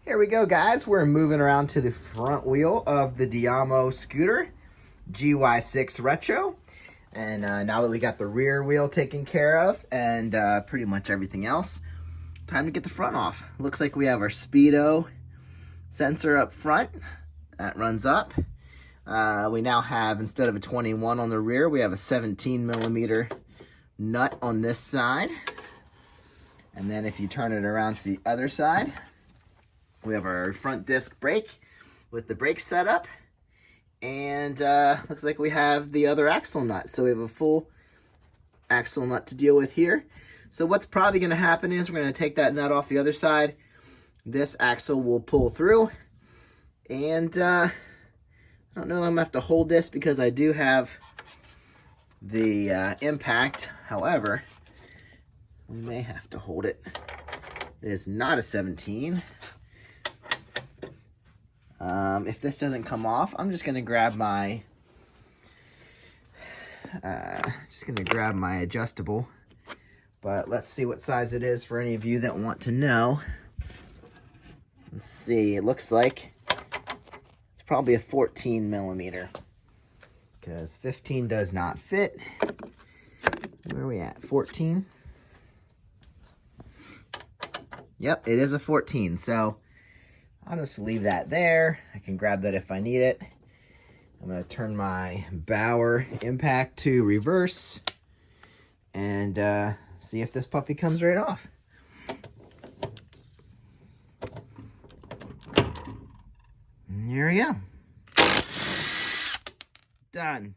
Here we go, guys. We're moving around to the front wheel of the Diamo scooter, GY6 Retro. And now that we got the rear wheel taken care of and pretty much everything else, time to get the front off. Looks like we have our speedo sensor up front. That runs up. We now have, instead of a 21 on the rear, we have a 17 millimeter nut on this side. And then if you turn it around to the other side, we have our front disc brake with the brake setup, and looks like we have the other axle nut. So we have a full axle nut to deal with here. So what's probably going to happen is we're going to take that nut off the other side. This axle will pull through, and I don't know that I'm going to have to hold this because I do have the impact. However, we may have to hold it. It is not a 17. If this doesn't come off, I'm just gonna grab my adjustable. But let's see what size it is for any of you that want to know. Let's see. It looks like it's probably a 14 millimeter because 15 does not fit. Where are we at? 14. Yep, it is a 14. So I'll just leave that there. I can grab that if I need it. I'm going to turn my Bauer impact to reverse and see if this puppy comes right off. And here we go. Done.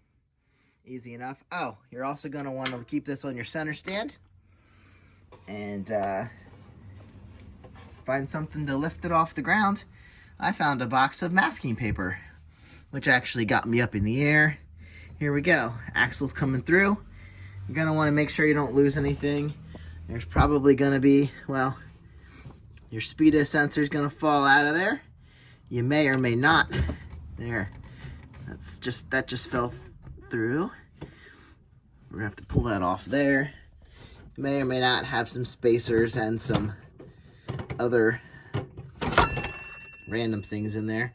Easy enough. Oh, you're also going to want to keep this on your center stand and find something to lift it off the ground. I found a box of masking paper, which actually got me up in the air. Here we go. Axle's coming through. You're going to want to make sure you don't lose anything. There's probably going to be, well, your speedo sensor is going to fall out of there. You may or may not. There. That just fell through. We're going to have to pull that off there. You may or may not have some spacers and some other random things in there.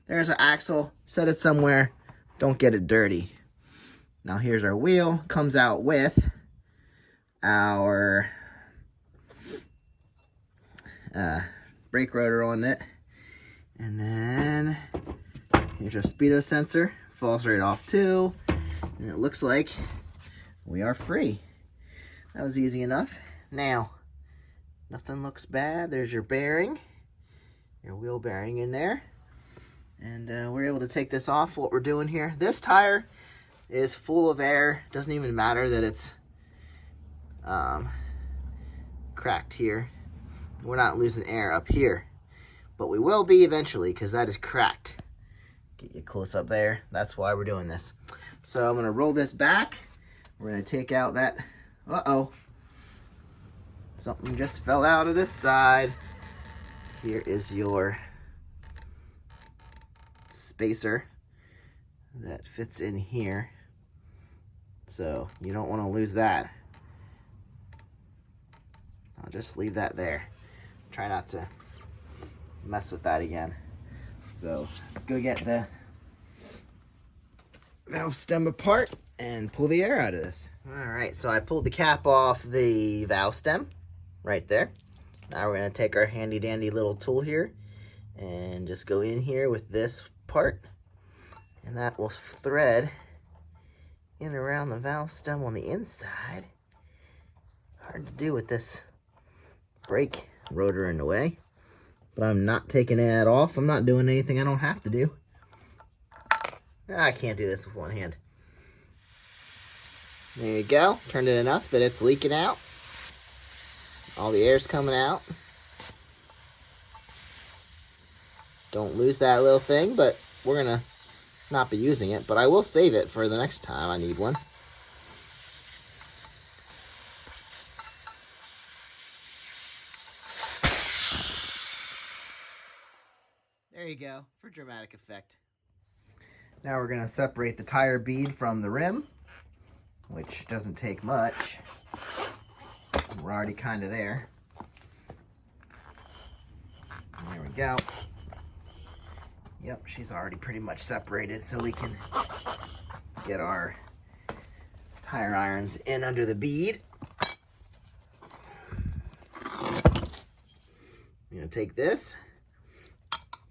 There's our axle. Set it somewhere. Don't get it dirty. Now here's our wheel. Comes out with our brake rotor on it. And then here's our speedo sensor. Falls right off too. And it looks like we are free. That was easy enough. Now, nothing looks bad. There's your bearing, your wheel bearing in there. And we're able to take this off. What we're doing here, this tire is full of air. Doesn't even matter that it's cracked here. We're not losing air up here, but we will be eventually because that is cracked. Get you close up there. That's why we're doing this. So I'm going to roll this back. We're going to take out that, something just fell out of this side. Here is your spacer that fits in here. So you don't want to lose that. I'll just leave that there. Try not to mess with that again. So let's go get the valve stem apart and pull the air out of this. All right, so I pulled the cap off the valve stem right there. Now we're going to take our handy dandy little tool here and just go in here with this part, and that will thread in around the valve stem on the inside. Hard to do with this brake rotor in the way, but I'm not taking that off. I'm not doing anything I don't have to do. I can't do this with one hand. There you go. Turned it enough that it's leaking out. All the air's coming out. Don't lose that little thing, but we're going to not be using it. But I will save it for the next time I need one. There you go, for dramatic effect. Now we're going to separate the tire bead from the rim, which doesn't take much. We're already kind of there. There we go. Yep, she's already pretty much separated, so we can get our tire irons in under the bead. I'm gonna take this,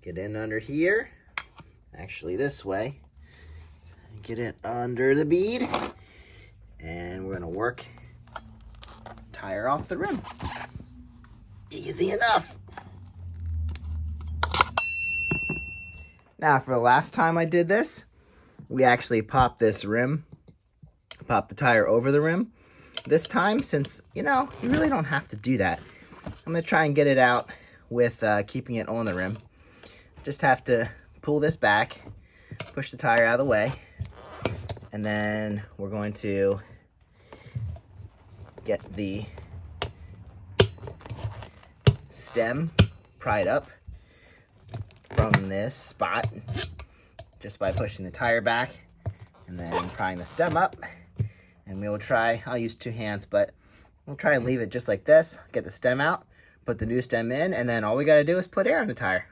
get in under here, actually this way, get it under the bead, and we're gonna work tire off the rim. Easy enough. Now, for the last time I did this, we actually popped this rim, popped the tire over the rim. This time, since, you know, you really don't have to do that, I'm going to try and get it out with keeping it on the rim. Just have to pull this back, push the tire out of the way, and then we're going to get the stem pried up from this spot just by pushing the tire back and then prying the stem up. And we will try, I'll use 2 hands, but we'll try and leave it just like this, get the stem out, put the new stem in, and then all we got to do is put air on the tire.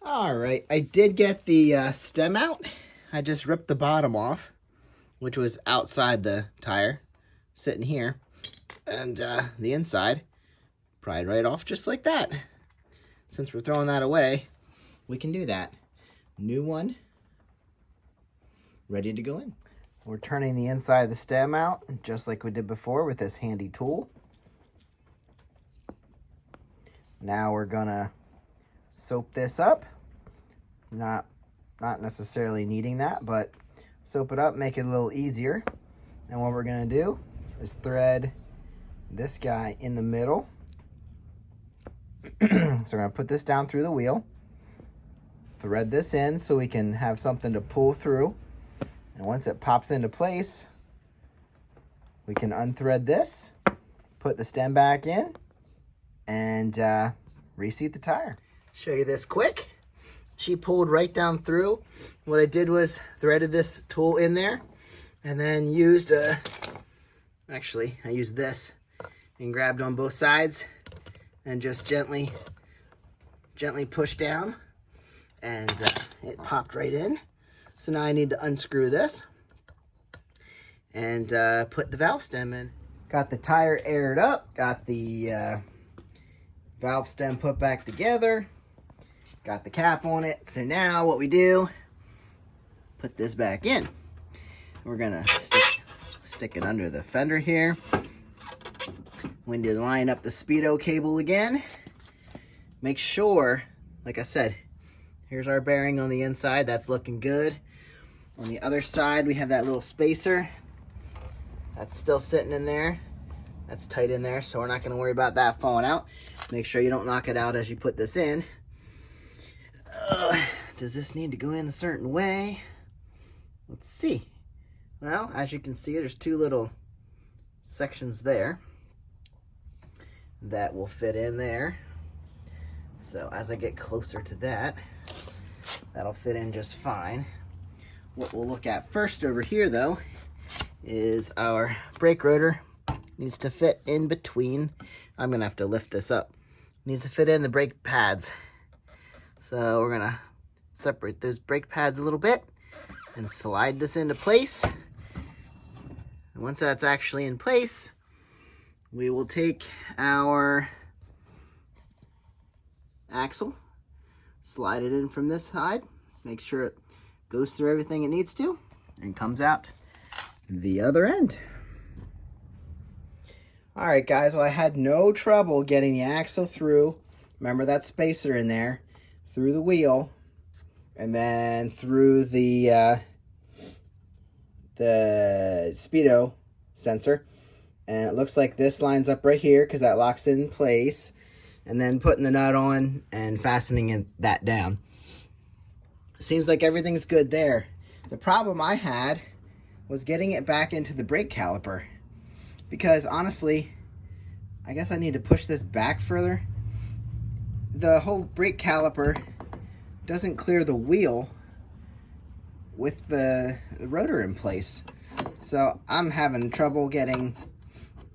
All right, I did get the stem out. I just ripped the bottom off, which was outside the tire, sitting here, and the inside pried right off just like that. Since we're throwing that away, we can do that. New one, ready to go in. We're turning the inside of the stem out, just like we did before with this handy tool. Now we're gonna soap this up. Not necessarily needing that, but soap it up, make it a little easier. And what we're gonna do is thread this guy in the middle. So we're going to put this down through the wheel, thread this in so we can have something to pull through, and once it pops into place, we can unthread this, put the stem back in, and reseat the tire. Show you this quick. She pulled right down through. What I did was threaded this tool in there and then used actually I used this and grabbed on both sides and just gently push down, and it popped right in. So now I need to unscrew this and put the valve stem in. Got the tire aired up, got the valve stem put back together, got the cap on it. So now what we do, put this back in. We're gonna stick it under the fender here. We need to line up the speedo cable again. Make sure, like I said, here's our bearing on the inside. That's looking good. On the other side, we have that little spacer. That's still sitting in there. That's tight in there, so we're not going to worry about that falling out. Make sure you don't knock it out as you put this in. Does this need to go in a certain way? Let's see. Well, as you can see, there's 2 little sections there that will fit in there. So as I get closer to that, that'll fit in just fine. What we'll look at first over here though is our brake rotor. Needs to fit in between. I'm gonna have to lift this up. Needs to fit in the brake pads. So we're gonna separate those brake pads a little bit and slide this into place. And once that's actually in place, we will take our axle, slide it in from this side, make sure it goes through everything it needs to, and comes out the other end. All right, guys, well, I had no trouble getting the axle through. Remember that spacer in there, through the wheel, and then through the speedo sensor. And it looks like this lines up right here because that locks it in place. And then putting the nut on and fastening that down. Seems like everything's good there. The problem I had was getting it back into the brake caliper. Because honestly, I guess I need to push this back further. The whole brake caliper doesn't clear the wheel with the rotor in place. So I'm having trouble getting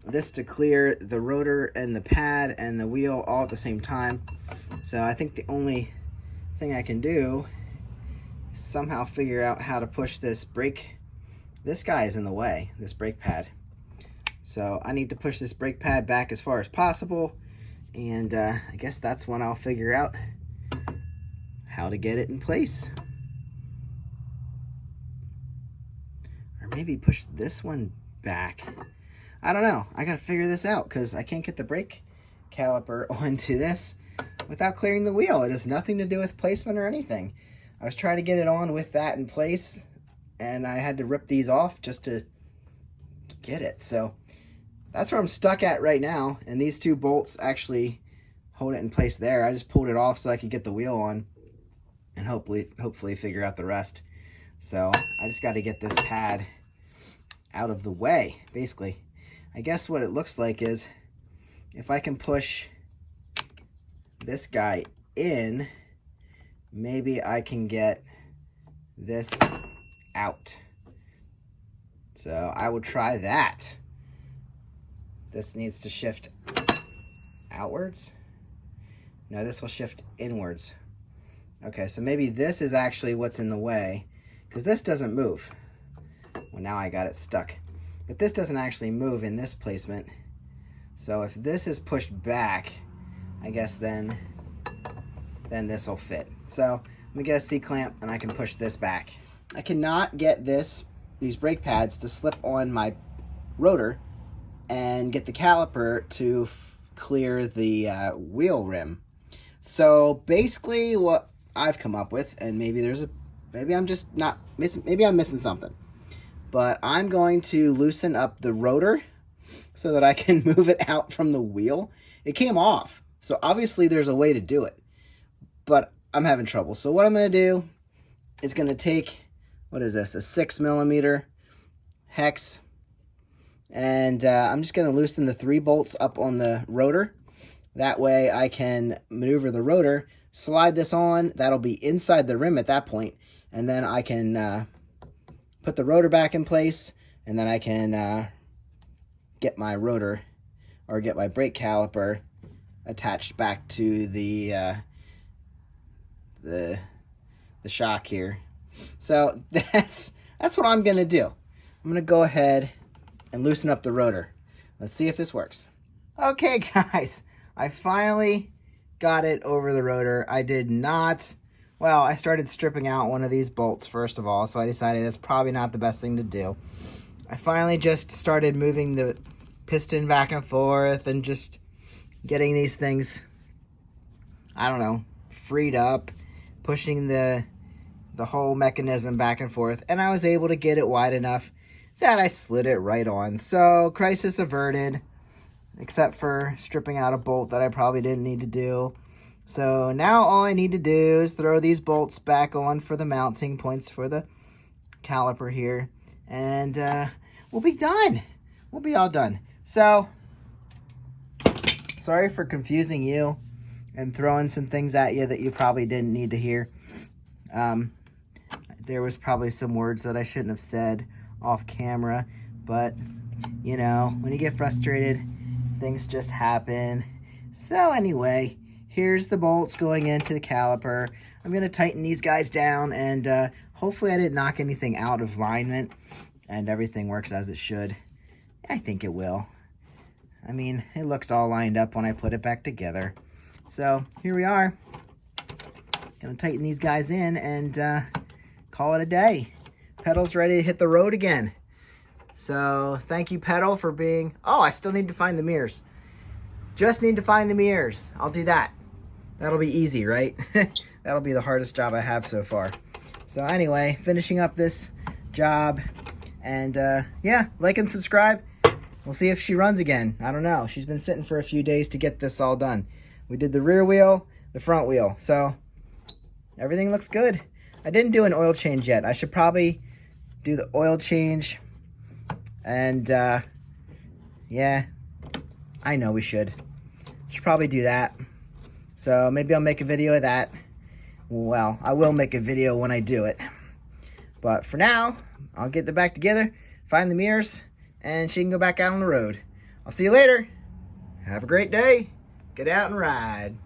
this to clear the rotor and the pad and the wheel all at the same time. So I think the only thing I can do is somehow figure out how to push this brake. This guy is in the way, this brake pad. So I need to push this brake pad back as far as possible, and I guess that's when I'll figure out how to get it in place. Or maybe push this one back. I don't know. I gotta figure this out because I can't get the brake caliper onto this without clearing the wheel. It has nothing to do with placement or anything. I was trying to get it on with that in place, and I had to rip these off just to get it. So that's where I'm stuck at right now, and these two bolts actually hold it in place there. I just pulled it off so I could get the wheel on and hopefully figure out the rest. So I just got to get this pad out of the way, basically. I guess what it looks like is if I can push this guy in, maybe I can get this out. So I will try that. This needs to shift outwards. No, this will shift inwards. Okay, so maybe this is actually what's in the way, because this doesn't move. Well, now I got it stuck. But this doesn't actually move in this placement. So if this is pushed back, I guess then this will fit. So let me get a C-clamp and I can push this back. I cannot get these brake pads to slip on my rotor and get the caliper to clear the wheel rim. So basically what I've come up with, and maybe I'm just not missing, maybe I'm missing something, but I'm going to loosen up the rotor so that I can move it out from the wheel. It came off, so obviously there's a way to do it, but I'm having trouble. So what I'm going to do is going to take, what is this, a 6mm hex, and I'm just going to loosen the 3 bolts up on the rotor. That way I can maneuver the rotor, slide this on, that'll be inside the rim at that point, and then I can put the rotor back in place, and then I can get my rotor, or get my brake caliper attached back to the shock here. So that's what I'm gonna do. I'm gonna go ahead and loosen up the rotor. Let's see if this works. Okay guys, I finally got it over the rotor. I did not, well, I started stripping out one of these bolts first of all, so I decided that's probably not the best thing to do. I finally just started moving the piston back and forth and just getting these things, I don't know, freed up, pushing the whole mechanism back and forth, and I was able to get it wide enough that I slid it right on. So crisis averted, except for stripping out a bolt that I probably didn't need to do. So now all I need to do is throw these bolts back on for the mounting points for the caliper here, and we'll be done. We'll be all done. So sorry for confusing you and throwing some things at you that you probably didn't need to hear. There was probably some words that I shouldn't have said off camera, but you know, when you get frustrated, things just happen. So anyway, here's the bolts going into the caliper. I'm going to tighten these guys down, and hopefully I didn't knock anything out of alignment and everything works as it should. I think it will. I mean, it looks all lined up when I put it back together. So here we are. Gonna tighten these guys in and call it a day. Pedal's ready to hit the road again. So thank you, pedal, for being... Oh, I still need to find the mirrors. Just need to find the mirrors. I'll do that. That'll be easy, right? That'll be the hardest job I have so far. So anyway, finishing up this job. And yeah, like and subscribe. We'll see if she runs again. I don't know. She's been sitting for a few days to get this all done. We did the rear wheel, the front wheel. So everything looks good. I didn't do an oil change yet. I should probably do the oil change. And yeah, I know we should probably do that. So maybe I'll make a video of that. Well, I will make a video when I do it. But for now, I'll get the back together, find the mirrors, and she can go back out on the road. I'll see you later. Have a great day. Get out and ride.